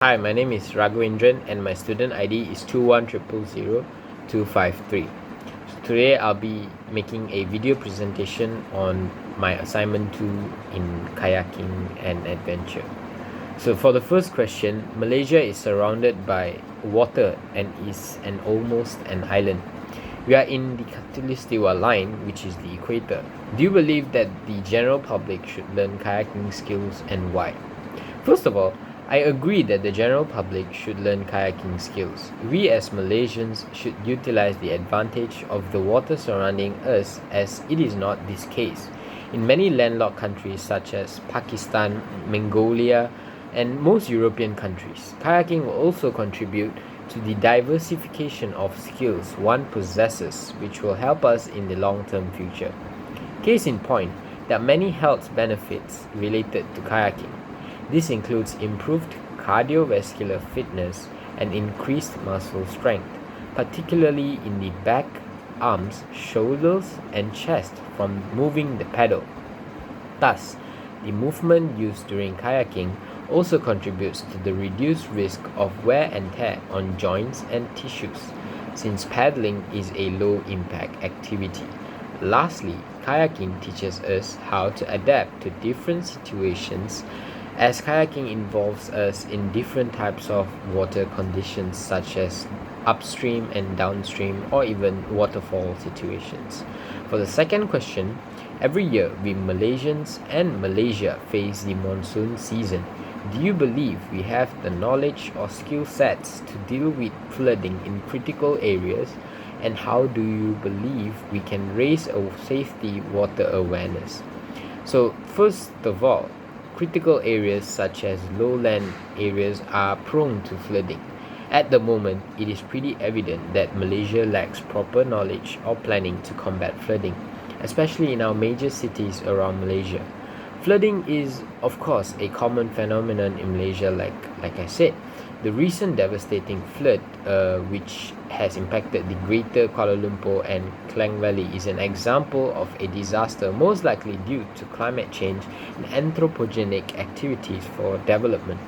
Hi, my name is Ragavendren and my student ID is 2100253. Today I'll be making a video presentation on my assignment 2 in kayaking and adventure. So for the first question, Malaysia is surrounded by water and is almost an island. We are in the Khatulistiwa line, which is the equator. Do you believe that the general public should learn kayaking skills and why? First of all, I agree that the general public should learn kayaking skills. We as Malaysians should utilize the advantage of the water surrounding us, as it is not this case. In many landlocked countries such as Pakistan, Mongolia, and most European countries, kayaking will also contribute to the diversification of skills one possesses, which will help us in the long-term future. Case in point, there are many health benefits related to kayaking. This includes improved cardiovascular fitness and increased muscle strength, particularly in the back, arms, shoulders, and chest from moving the paddle. Thus, the movement used during kayaking also contributes to the reduced risk of wear and tear on joints and tissues, since paddling is a low-impact activity. Lastly, kayaking teaches us how to adapt to different situations, as kayaking involves us in different types of water conditions such as upstream and downstream or even waterfall situations. For the second question, every year we Malaysians and Malaysia face the monsoon season. Do you believe we have the knowledge or skill sets to deal with flooding in critical areas? And how do you believe we can raise a safety water awareness? So first of all, critical areas such as lowland areas are prone to flooding. At the moment, it is pretty evident that Malaysia lacks proper knowledge or planning to combat flooding, especially in our major cities around Malaysia. Flooding is, of course, a common phenomenon in Malaysia, like I said. The recent devastating flood, which has impacted the greater Kuala Lumpur and Klang Valley, is an example of a disaster most likely due to climate change and anthropogenic activities for development.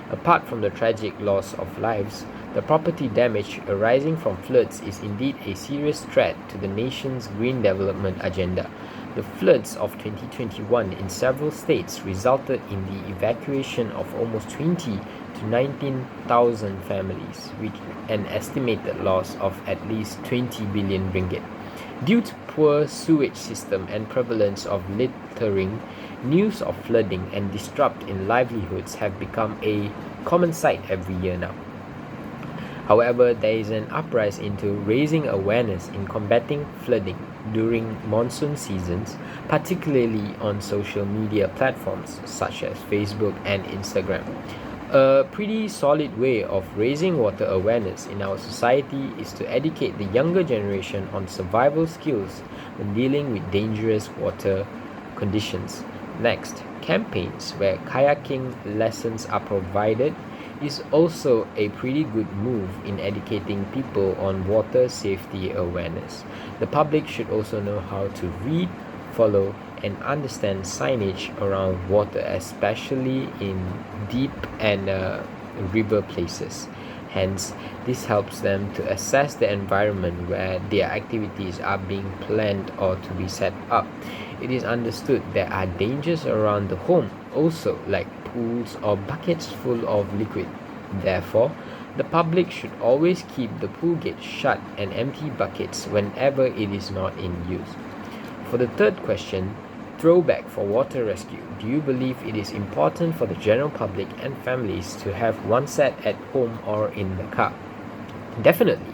Apart from the tragic loss of lives, the property damage arising from floods is indeed a serious threat to the nation's green development agenda. The floods of 2021 in several states resulted in the evacuation of almost 20 to 19,000 families, with an estimated loss of at least 20 billion ringgit. Due to poor sewage system and prevalence of littering, news of flooding and disrupt in livelihoods have become a common sight every year now. However, there is an uprise into raising awareness in combating flooding during monsoon seasons, particularly on social media platforms such as Facebook and Instagram. A pretty solid way of raising water awareness in our society is to educate the younger generation on survival skills when dealing with dangerous water conditions. Next, campaigns where kayaking lessons are provided is also a pretty good move in educating people on water safety awareness. The public should also know how to read, follow, and understand signage around water, especially in deep and river places. Hence, this helps them to assess the environment where their activities are being planned or to be set up. It is understood there are dangers around the home also, like pools or buckets full of liquid. Therefore, the public should always keep the pool gate shut and empty buckets whenever it is not in use. For the third question, throwback for water rescue. Do you believe it is important for the general public and families to have one set at home or in the car? Definitely.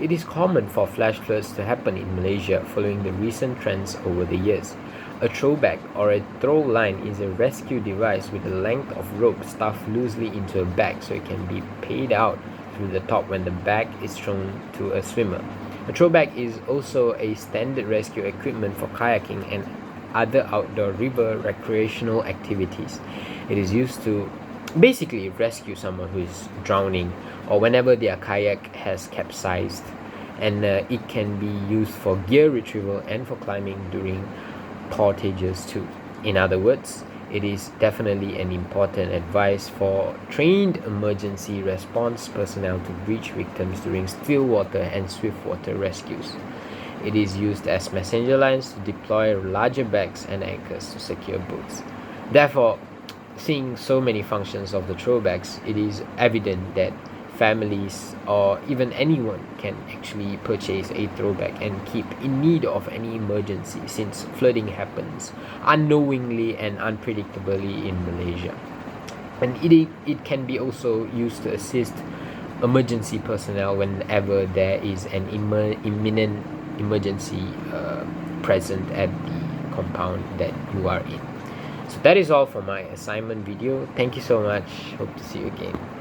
It is common for flash floods to happen in Malaysia following the recent trends over the years. A throwback or a throw line is a rescue device with a length of rope stuffed loosely into a bag so it can be paid out through the top when the bag is thrown to a swimmer. A throwback is also a standard rescue equipment for kayaking and other outdoor river recreational activities. It is used to basically rescue someone who is drowning or whenever their kayak has capsized, and it can be used for gear retrieval and for climbing during portages too. In other words, It is definitely an important advice for trained emergency response personnel to reach victims during still water and swift water rescues. It is used as messenger lines to deploy larger bags and anchors to secure boats. Therefore, seeing so many functions of the throwbacks, it is evident that families or even anyone can actually purchase a throwback and keep in need of any emergency, since flooding happens unknowingly and unpredictably in Malaysia. And it can be also used to assist emergency personnel whenever there is an imminent emergency present at the compound that you are in. So that is all for my assignment video. Thank you so much. Hope to see you again.